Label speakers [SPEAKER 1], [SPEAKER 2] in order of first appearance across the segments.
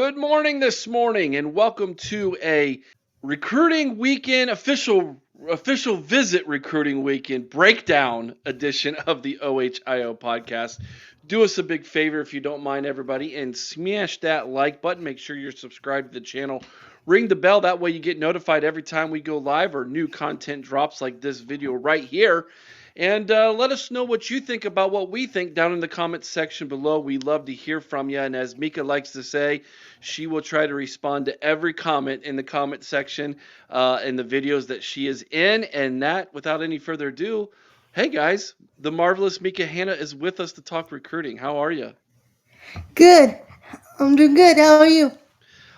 [SPEAKER 1] Good morning this morning, and welcome to a recruiting weekend official visit recruiting weekend breakdown edition of the OHIO podcast. Do us a big favor if you don't mind, everybody, and smash that like button. Make sure you're subscribed to the channel. Ring the bell. That way you get notified every time we go live or new content drops like this video right here. And let us know what you think about what we think down in the comments section below. We love to hear from you. And as Mecah likes to say, she will try to respond to every comment in the comment section in the videos that she is in. And that, without any further ado, hey guys, the Marvelous Mecah Hannah is with us to talk recruiting. How are you?
[SPEAKER 2] Good. I'm doing good. How are you?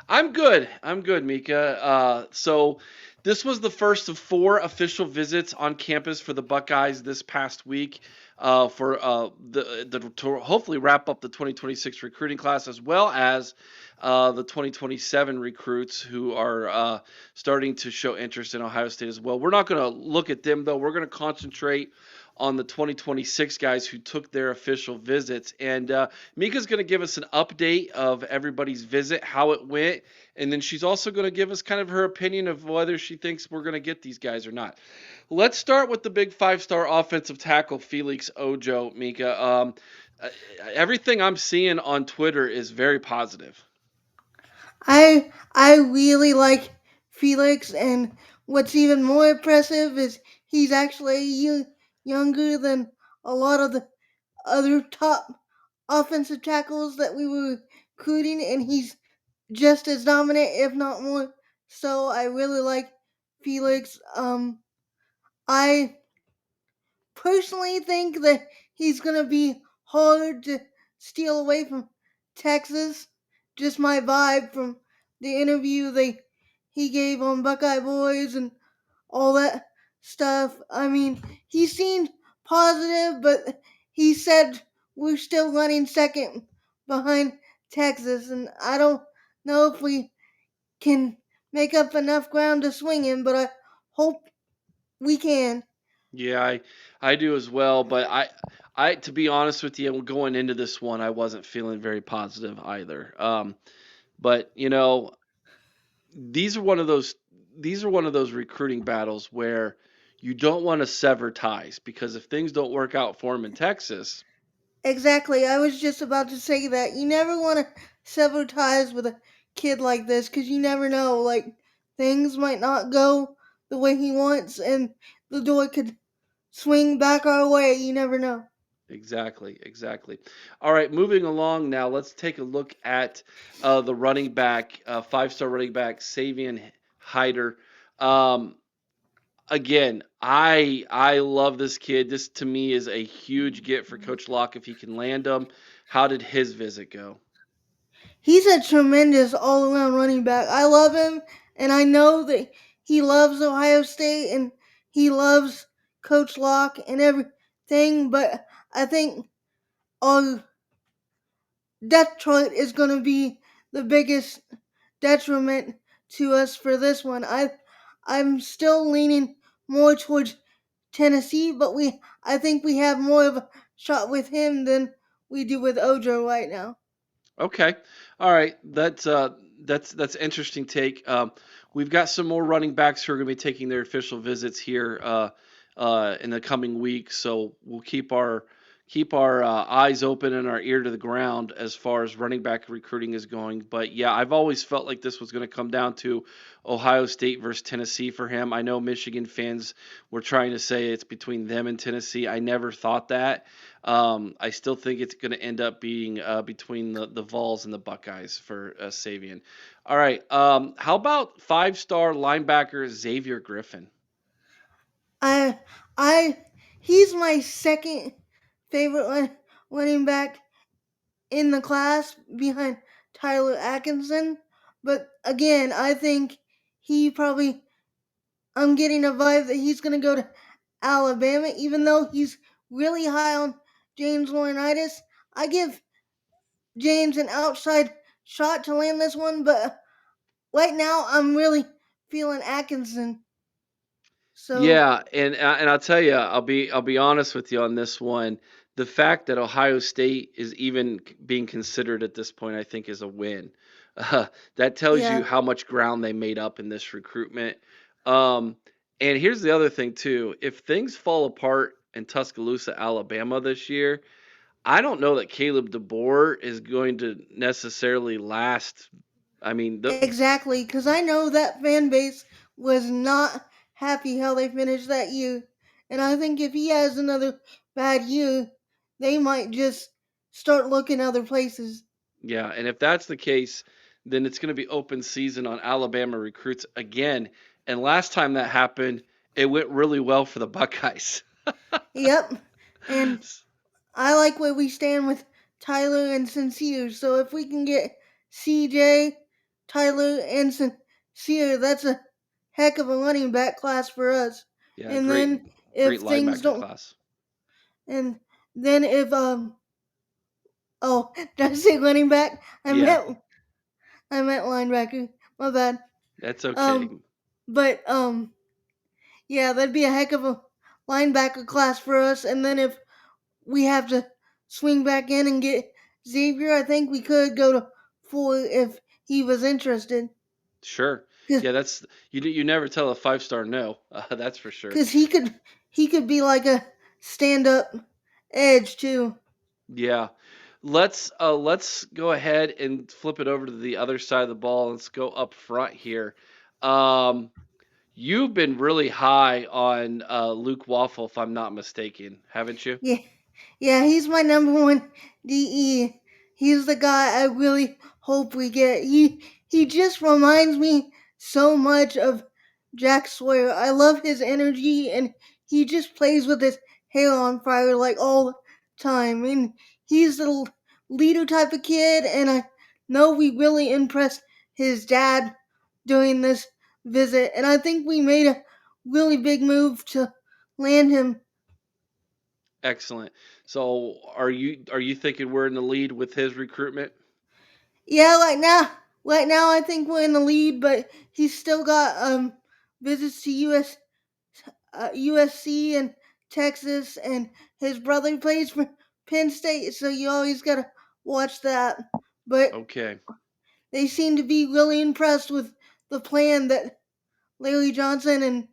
[SPEAKER 1] I'm good. I'm good, Mecah. So this was the first of four official visits on campus for the Buckeyes this past week for to hopefully wrap up the 2026 recruiting class as well as the 2027 recruits who are starting to show interest in Ohio State as well. We're not going to look at them though. We're going to concentrate on the 2026 guys who took their official visits. And Mika's going to give us an update of everybody's visit, how it went, and then she's also going to give us kind of her opinion of whether she thinks we're going to get these guys or not. Let's start with the big five-star offensive tackle, Felix Ojo, Mika. Uh, Everything I'm seeing on Twitter is very positive.
[SPEAKER 2] I really like Felix, and what's even more impressive is he's actually younger than a lot of the other top offensive tackles that we were recruiting, and he's just as dominant, if not more. So I really like Felix. I personally think that he's gonna be hard to steal away from Texas. Just my vibe from the interview they he gave on Buckeye Boys and all that stuff. I mean, he seemed positive, but he said we're still running second behind Texas, and I don't know if we can make up enough ground to swing him, but I hope we can.
[SPEAKER 1] Yeah, I do as well, but I to be honest with you, going into this one, I wasn't feeling very positive either. But these are one of those these are one of those recruiting battles where you don't want to sever ties because if things don't work out for him in Texas,
[SPEAKER 2] Exactly. I was just about to say that. You never want to sever ties with a kid like this because you never know. Like, things might not go the way he wants, and the door could swing back our way. You never know.
[SPEAKER 1] exactly, exactly. All right, moving along now, let's take a look at the running back, five-star running back, Savion Hyder. Um, Again, I love this kid. This to me is a huge get for Coach Locke if he can land him. How did his visit go?
[SPEAKER 2] He's a tremendous all around running back. I love him, and I know that he loves Ohio State and he loves Coach Locke and everything, but I think our Detroit is going to be the biggest detriment to us for this one. I'm still leaning more towards Tennessee, but I think we have more of a shot with him than we do with Ojo right now.
[SPEAKER 1] Okay. All right. That's interesting take. We've got some more running backs who are going to be taking their official visits here in the coming weeks. So we'll keep our eyes open and our ear to the ground as far as running back recruiting is going. But yeah, I've always felt like this was going to come down to Ohio State versus Tennessee for him. I know Michigan fans were trying to say it's between them and Tennessee. I never thought that. I still think it's going to end up being between the Vols and the Buckeyes for Savion. All right. How about five-star linebacker Xavier Griffin?
[SPEAKER 2] I I he's my second favorite running back in the class behind Tyler Atkinson. But again, I think he probably I'm getting a vibe that he's going to go to Alabama, even though he's really high on James Laurinaitis. I give James an outside shot to land this one, but right now I'm really feeling Atkinson. So
[SPEAKER 1] Yeah, and I'll tell you, I'll be honest with you on this one. The fact that Ohio State is even being considered at this point, I think, is a win. Uh, that tells
[SPEAKER 2] Yeah,
[SPEAKER 1] you how much ground they made up in this recruitment. Um, and here's the other thing too: if things fall apart in Tuscaloosa, Alabama this year, I don't know that Caleb DeBoer is going to necessarily last. I mean,
[SPEAKER 2] exactly. Because I know that fan base was not happy how they finished that year. And I think if he has another bad year, they might just start looking other places.
[SPEAKER 1] yeah, and if that's the case, then it's going to be open season on Alabama recruits again. And last time that happened, it went really well for the Buckeyes.
[SPEAKER 2] Yep. And I like where we stand with Tyler and Sincere. So if we can get CJ, Tyler, and Sincere, that's a heck of a running back class for us.
[SPEAKER 1] Yeah,
[SPEAKER 2] And then
[SPEAKER 1] great
[SPEAKER 2] if things
[SPEAKER 1] linebacker
[SPEAKER 2] don't,
[SPEAKER 1] class.
[SPEAKER 2] and then if oh, did I say running back?
[SPEAKER 1] Yeah,
[SPEAKER 2] I meant linebacker. My bad.
[SPEAKER 1] that's okay.
[SPEAKER 2] Um, but yeah, that'd be a heck of a linebacker class for us. And then if we have to swing back in and get Xavier, I think we could go to four if he was interested.
[SPEAKER 1] Sure. Yeah, that's you never tell a five-star no. That's for sure.
[SPEAKER 2] Because he could be like a stand up edge too.
[SPEAKER 1] Yeah. Let's go ahead and flip it over to the other side of the ball. Let's go up front here. Um, you've been really high on Luke Waffle, if I'm not mistaken, haven't you?
[SPEAKER 2] Yeah, yeah, he's my number one DE. He's the guy I really hope we get. He just reminds me so much of Jack Sawyer. I love his energy and he just plays with his hair on fire like all the time. And he's the leader type of kid and I know we really impressed his dad during this visit and I think we made a really big move to land him.
[SPEAKER 1] Excellent. So, are you thinking we're in the lead with his recruitment?
[SPEAKER 2] Yeah, right now I think we're in the lead, but he's still got visits to USC and Texas, and his brother plays for Penn State, so you always gotta watch that. But
[SPEAKER 1] Okay.
[SPEAKER 2] they seem to be really impressed with the plan that Larry Johnson and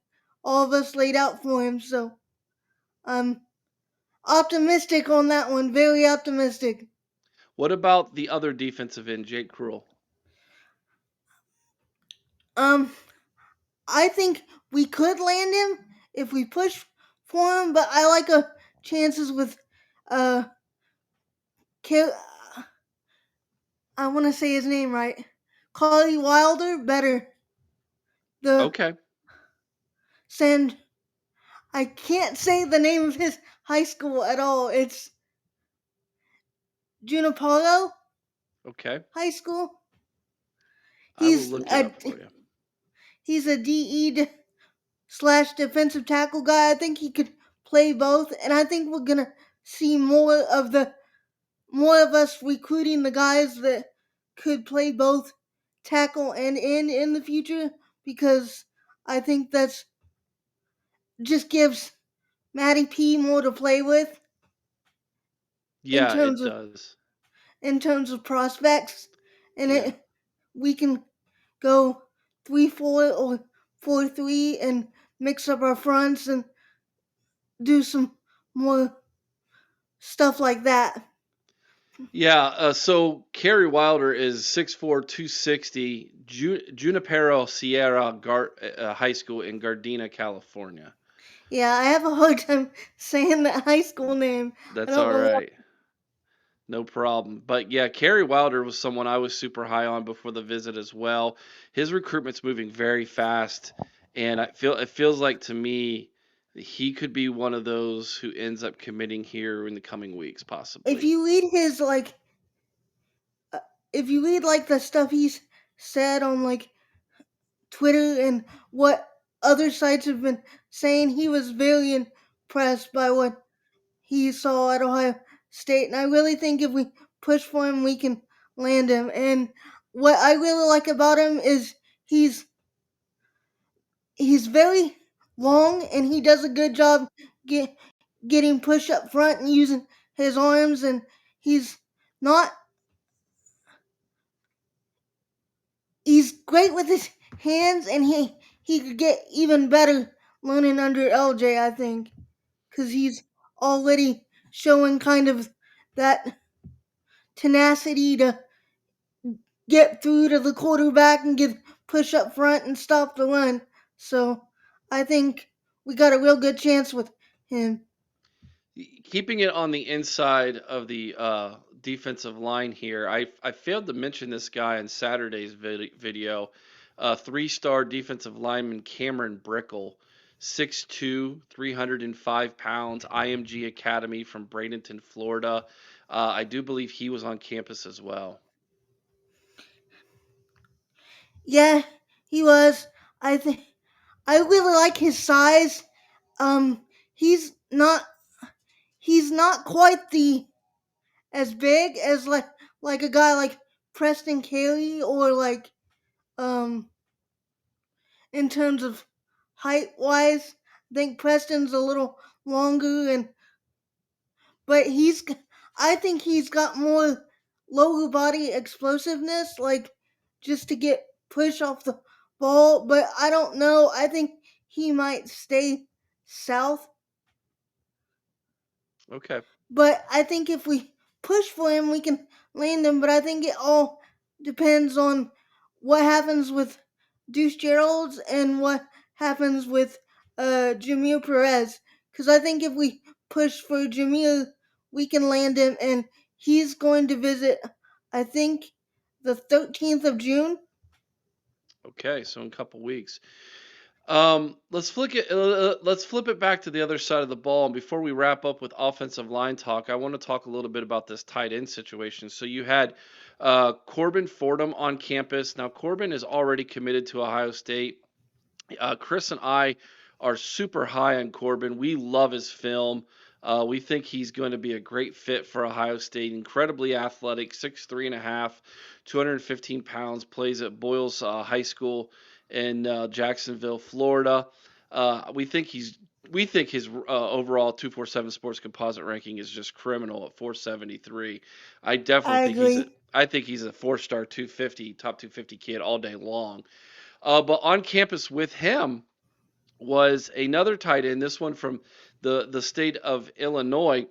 [SPEAKER 2] all of us laid out for him. So I'm optimistic on that one, very optimistic.
[SPEAKER 1] What about the other defensive end, Jake Cruel?
[SPEAKER 2] Um, I think we could land him if we push for him, but I like a chances with uh I want to say his name right. Collie Wilder better. The
[SPEAKER 1] Okay.
[SPEAKER 2] send I can't say the name of his high school at all. It's Junipalo
[SPEAKER 1] Okay.
[SPEAKER 2] High School.
[SPEAKER 1] I will
[SPEAKER 2] He's
[SPEAKER 1] look it
[SPEAKER 2] a
[SPEAKER 1] up for you.
[SPEAKER 2] he's a DE slash defensive tackle guy. I think he could play both, and I think we're gonna see more of us recruiting the guys that could play both tackle and in the future because I think that's just gives Matty P more to play with in
[SPEAKER 1] Yeah,
[SPEAKER 2] terms
[SPEAKER 1] it
[SPEAKER 2] of
[SPEAKER 1] does.
[SPEAKER 2] prospects, and
[SPEAKER 1] Yeah.
[SPEAKER 2] we can go 3-4 or 4-3 and mix up our fronts and do some more stuff like that.
[SPEAKER 1] Yeah, so Kerry Wilder is 6'4", 260, Junipero Sierra High School in Gardena, California.
[SPEAKER 2] Yeah, I have a hard time saying that high school name. I
[SPEAKER 1] That's
[SPEAKER 2] don't
[SPEAKER 1] all
[SPEAKER 2] know why.
[SPEAKER 1] right. No problem. But yeah, Kerry Wilder was someone I was super high on before the visit as well. His recruitment's moving very fast, and it feels like to me that he could be one of those who ends up committing here in the coming weeks,
[SPEAKER 2] If
[SPEAKER 1] possibly.
[SPEAKER 2] you read his uh, if you read like the stuff he's said on like Twitter and what other sites have been saying, he was very impressed by what he saw at Ohio State, and I really think if we push for him, we can land him. And what I really like about him is he's he's very long, and he does a good job get, getting push up front and using his arms, and he's not he's great with his hands, and he could get even better learning under LJ. I think because he's already showing kind of that tenacity to get through to the quarterback and get push up front and stop the run. So I think we got a real good chance with him.
[SPEAKER 1] Keeping it on the inside of the defensive line here, I failed to mention this guy in Saturday's video. Three-star defensive lineman Cameron Brickle, 6'2", 305 pounds, IMG Academy from Bradenton, Florida. I do believe he was on campus as well.
[SPEAKER 2] Yeah, he was. I think I really like his size. Um, he's not he's not quite the as big as like a guy like Preston Kelly or like um in terms of height wise. I think Preston's a little longer and but I think he's got more lower body explosiveness like just to get push off the ball, but I don't know. I think he might stay south.
[SPEAKER 1] Okay.
[SPEAKER 2] But I think if we push for him, we can land him. But I think it all depends on what happens with Deuce Gerald's and what happens with Jameer Perez. Because I think if we push for Jameer, we can land him, and he's going to visit, I think, the 13th of June.
[SPEAKER 1] Okay, so in a couple weeks. Let's flip it back to the other side of the ball. And before we wrap up with offensive line talk, I want to talk a little bit about this tight end situation. So you had Corbin Fordham on campus. Now Corbin is already committed to Ohio State. Chris and I are super high on Corbin. We love his film. We think he's going to be a great fit for Ohio State. Incredibly athletic, 6'3" and a half, 215 pounds. Plays at Boyles High School in Jacksonville, Florida. We think his overall 247 Sports composite ranking is just criminal at 473. I definitely
[SPEAKER 2] I
[SPEAKER 1] think he's a
[SPEAKER 2] agree.
[SPEAKER 1] I think he's a four-star 250, top 250 kid all day long. But on campus with him was another tight end, this one from the state of Illinois.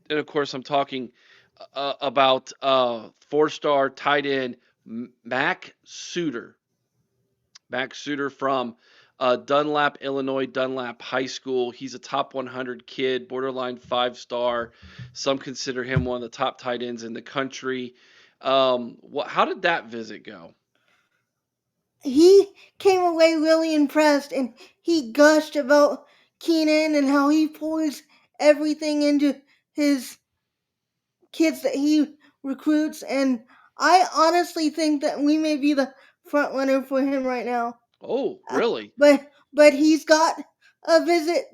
[SPEAKER 1] And of course, I'm talking about four-star tight end Mac Suter. Mac Suter from Dunlap, Illinois, Dunlap High School. He's a top 100 kid, borderline five-star. Some consider him one of the top tight ends in the country. How did that visit go?
[SPEAKER 2] He came away really impressed and he gushed about Keenan and how he pours everything into his kids that he recruits. And I honestly think that we may be the front runner for him right now.
[SPEAKER 1] Oh,
[SPEAKER 2] Uh,
[SPEAKER 1] really?
[SPEAKER 2] but he's got a visit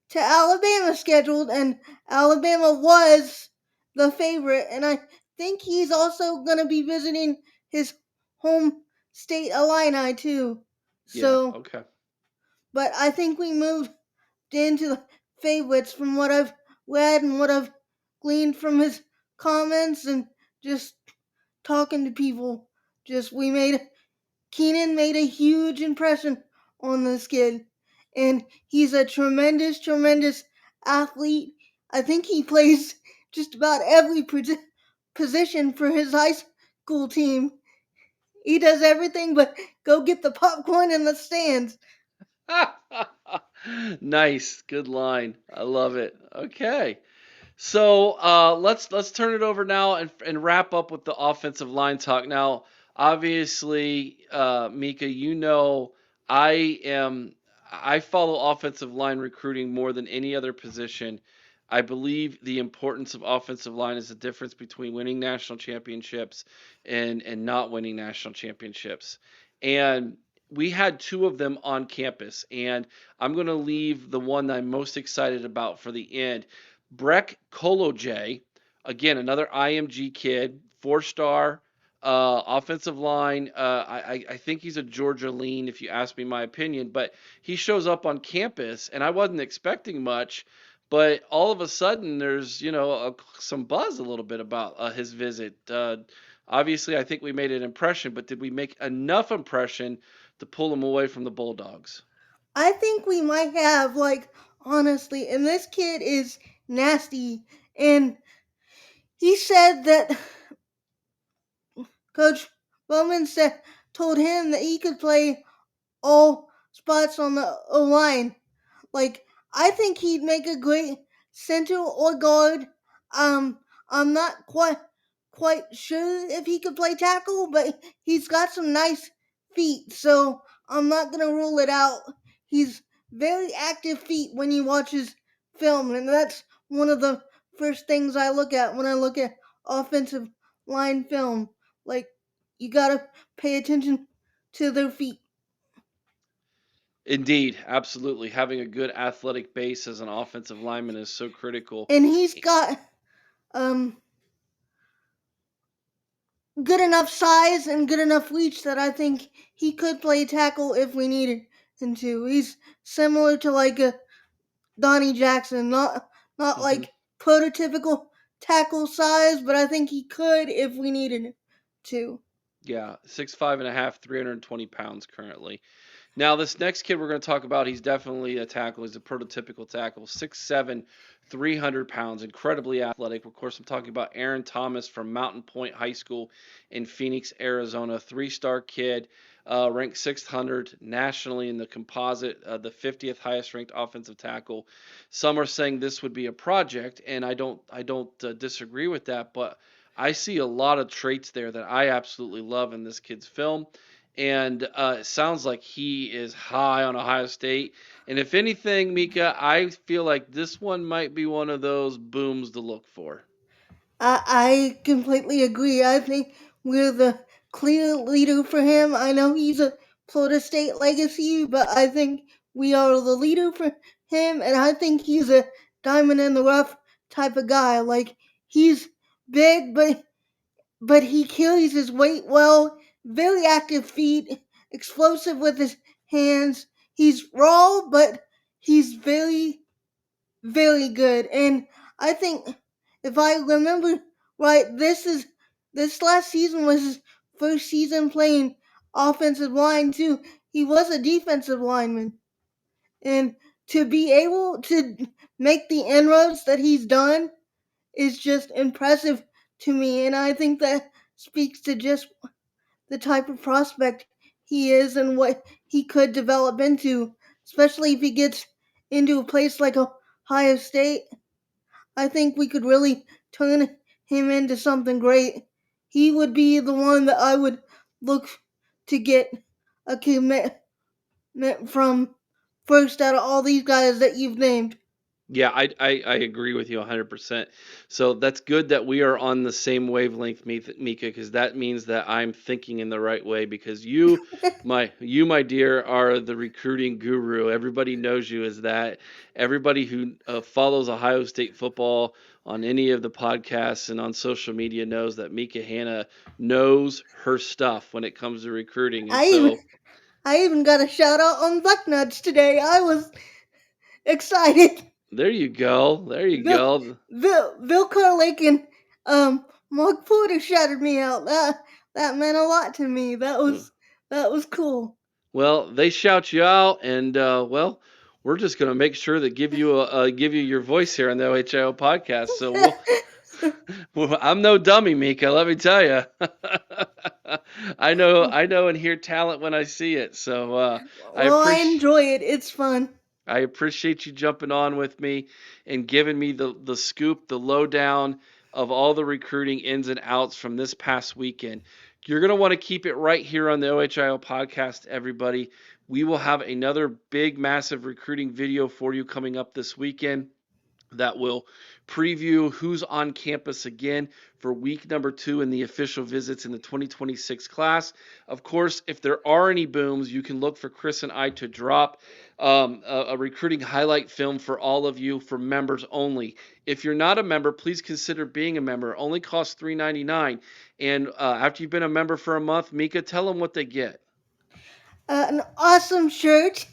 [SPEAKER 2] to Alabama scheduled, and Alabama was the favorite. And I think he's also going to be visiting his home state Illini too.
[SPEAKER 1] Yeah,
[SPEAKER 2] So,
[SPEAKER 1] okay.
[SPEAKER 2] but I think we moved into the favorites from what I've read and what I've gleaned from his comments and just talking to people. Just we made Keenan made a huge impression on this kid, and he's a tremendous athlete. I think he plays just about every position for his high school team. He does everything but go get the popcorn in the stands.
[SPEAKER 1] Nice, good line. I love it. Okay. So let's turn it over now and wrap up with the offensive line talk. Now, obviously, Mika, I follow offensive line recruiting more than any other position. I believe the importance of offensive line is the difference between winning national championships and not winning national championships. And we had two of them on campus, and I'm going to leave the one that I'm most excited about for the end. Breck Koloj, again, another IMG kid, four-star offensive line. I think he's a Georgia lean, if you ask me my opinion, but he shows up on campus, and I wasn't expecting much. But all of a sudden, there's some buzz a little bit about his visit. Obviously, I think we made an impression, but did we make enough impression to pull him away from the Bulldogs?
[SPEAKER 2] I think we might have, like, honestly, and this kid is nasty. And he said that Coach Bowman told him that he could play all spots on the O line. Like, I think he'd make a great center or guard. Um, I'm not quite sure if he could play tackle, but he's got some nice feet, so I'm not gonna rule it out. He's very active feet when you watch his film, and that's one of the first things I look at when I look at offensive line film. Like, you gotta pay attention to their feet.
[SPEAKER 1] Indeed, absolutely. Having a good athletic base as an offensive lineman is so critical.
[SPEAKER 2] And he's got um good enough size and good enough reach that I think he could play tackle if we needed him to. He's similar to like a Donnie Jackson, not
[SPEAKER 1] Mhm.
[SPEAKER 2] like prototypical tackle size, but I think he could if we needed him to.
[SPEAKER 1] Yeah, 6'5" and a half, 320 pounds currently. Now, this next kid we're going to talk about, he's definitely a tackle. He's a prototypical tackle. 6'7", 300 pounds, incredibly athletic. Of course, I'm talking about Aaron Thomas from Mountain Point High School in Phoenix, Arizona. Three-star kid, ranked 600 nationally in the composite, the 50th highest ranked offensive tackle. Some are saying this would be a project, and I don't disagree with that, but I see a lot of traits there that I absolutely love in this kid's film, and it sounds like he is high on Ohio State. And if anything, Mika, I feel like this one might be one of those booms to look for.
[SPEAKER 2] I completely agree. I think we're the clear leader for him. I know he's a Florida State legacy, but I think we are the leader for him, and I think he's a diamond in the rough type of guy. Like, he's big, but he carries his weight well. Very active feet, explosive with his hands. He's raw, but he's very good. And I think if I remember right, this last season was his first season playing offensive line too. He was a defensive lineman, and to be able to make the inroads that he's done is just impressive to me. And I think that speaks to just the type of prospect he is and what he could develop into, especially if he gets into a place like Ohio State. I think we could really turn him into something great. He would be the one that I would look to get a commitment from first out of all these guys that you've named.
[SPEAKER 1] Yeah, I agree with you 100%. So that's good that we are on the same wavelength, Mika, because that means that I'm thinking in the right way. Because my dear, are the recruiting guru. Everybody knows you as that. Everybody who follows Ohio State football on any of the podcasts and on social media knows that Mika Hannah knows her stuff when it comes to recruiting. And
[SPEAKER 2] I even
[SPEAKER 1] so
[SPEAKER 2] I even got a shout out on Bucknuts today. I was excited.
[SPEAKER 1] there you go. There you
[SPEAKER 2] Bill
[SPEAKER 1] go.
[SPEAKER 2] Bill Carlake and Mark Porter shouted me out. That meant a lot to me. That was cool.
[SPEAKER 1] Well, they shout you out, and well, we're just gonna make sure that give you your voice here on the OHIO podcast. So well, I'm no dummy, Mika. Let me tell you, I know, and hear talent when I see it. So I
[SPEAKER 2] Well, I
[SPEAKER 1] appreciate.
[SPEAKER 2] enjoy it. It's fun.
[SPEAKER 1] I appreciate you jumping on with me and giving me the scoop, the lowdown of all the recruiting ins and outs from this past weekend. You're going to want to keep it right here on the OHIO podcast, everybody. We will have another big, massive recruiting video for you coming up this weekend that will preview who's on campus again for week number 2 in the official visits in the 2026 class. Of course, if there are any booms, you can look for Chris and I to drop a recruiting highlight film for all of you for members only. If you're not a member, please consider being a member. It only costs $3.99. And after you've been a member for a month, Mika, tell them what they get.
[SPEAKER 2] An awesome shirt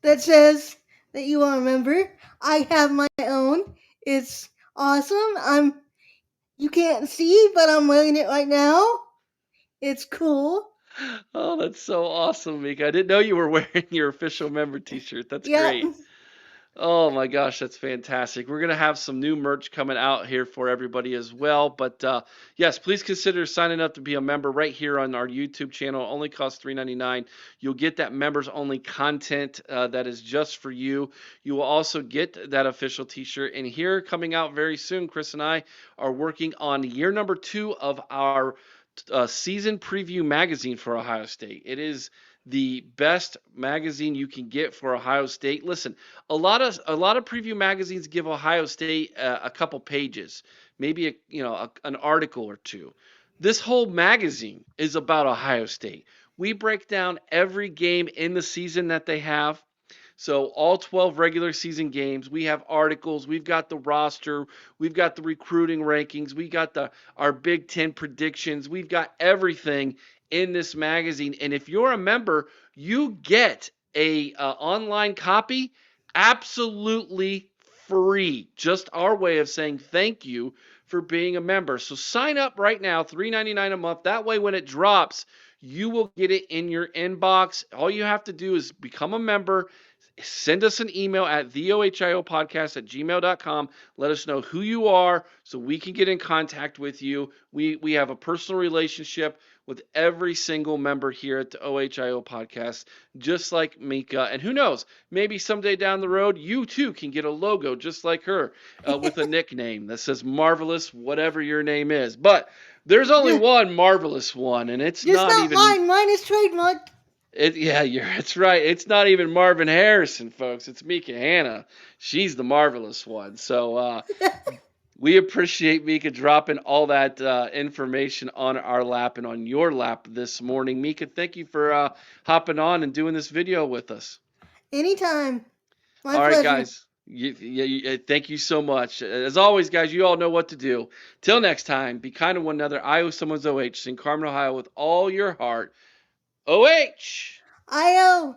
[SPEAKER 2] that says that you are a member. I have my own. It's awesome. You can't see, but I'm wearing it right now. It's cool.
[SPEAKER 1] Oh, that's so awesome, Mika. I didn't know you were wearing your official member t-shirt. That's
[SPEAKER 2] Yep.
[SPEAKER 1] great. Oh my gosh, that's fantastic. We're gonna have some new merch coming out here for everybody as well. But yes, please consider signing up to be a member right here on our YouTube channel. It only costs $3.99. You'll get that members only content that is just for you. You will also get that official T-shirt. And here coming out very soon, Chris and I are working on year number 2 of our season preview magazine for Ohio State. It is the best magazine you can get for Ohio State. Listen, a lot of preview magazines give Ohio State a couple pages, maybe an article or two. This whole magazine is about Ohio State. We break down every game in the season that they have. So all 12 regular season games, we have articles, we've got the roster, we've got the recruiting rankings, we got the our Big 10 predictions, we've got everything in this magazine. And if you're a member, you get a online copy absolutely free. Just our way of saying thank you for being a member. So sign up right now, $3.99 a month. That way when it drops, you will get it in your inbox. All you have to do is become a member. Send us an email at theohiopodcast@gmail.com. Let us know who you are so we can get in contact with you. We have a personal relationship with every single member here at the OHIO podcast, just like Mika. And who knows, maybe someday down the road, you too can get a logo just like her with a nickname that says Marvelous, whatever your name is. But there's only
[SPEAKER 2] Just,
[SPEAKER 1] one Marvelous one, and it's
[SPEAKER 2] just
[SPEAKER 1] not
[SPEAKER 2] not
[SPEAKER 1] even
[SPEAKER 2] mine. Mine is trademarked.
[SPEAKER 1] it's right. It's not even Marvin Harrison, folks. It's Mecah Hannah. She's the marvelous one. So we appreciate Mika dropping all that information on our lap and on your lap this morning. Mika, thank you for hopping on and doing this video with us.
[SPEAKER 2] Anytime. My
[SPEAKER 1] All right,
[SPEAKER 2] pleasure.
[SPEAKER 1] guys. Thank you so much. As always, guys, you all know what to do. Till next time, be kind to one another. I owe someone's OH. Sing Carmen, Ohio with all your heart. OH!
[SPEAKER 2] IO.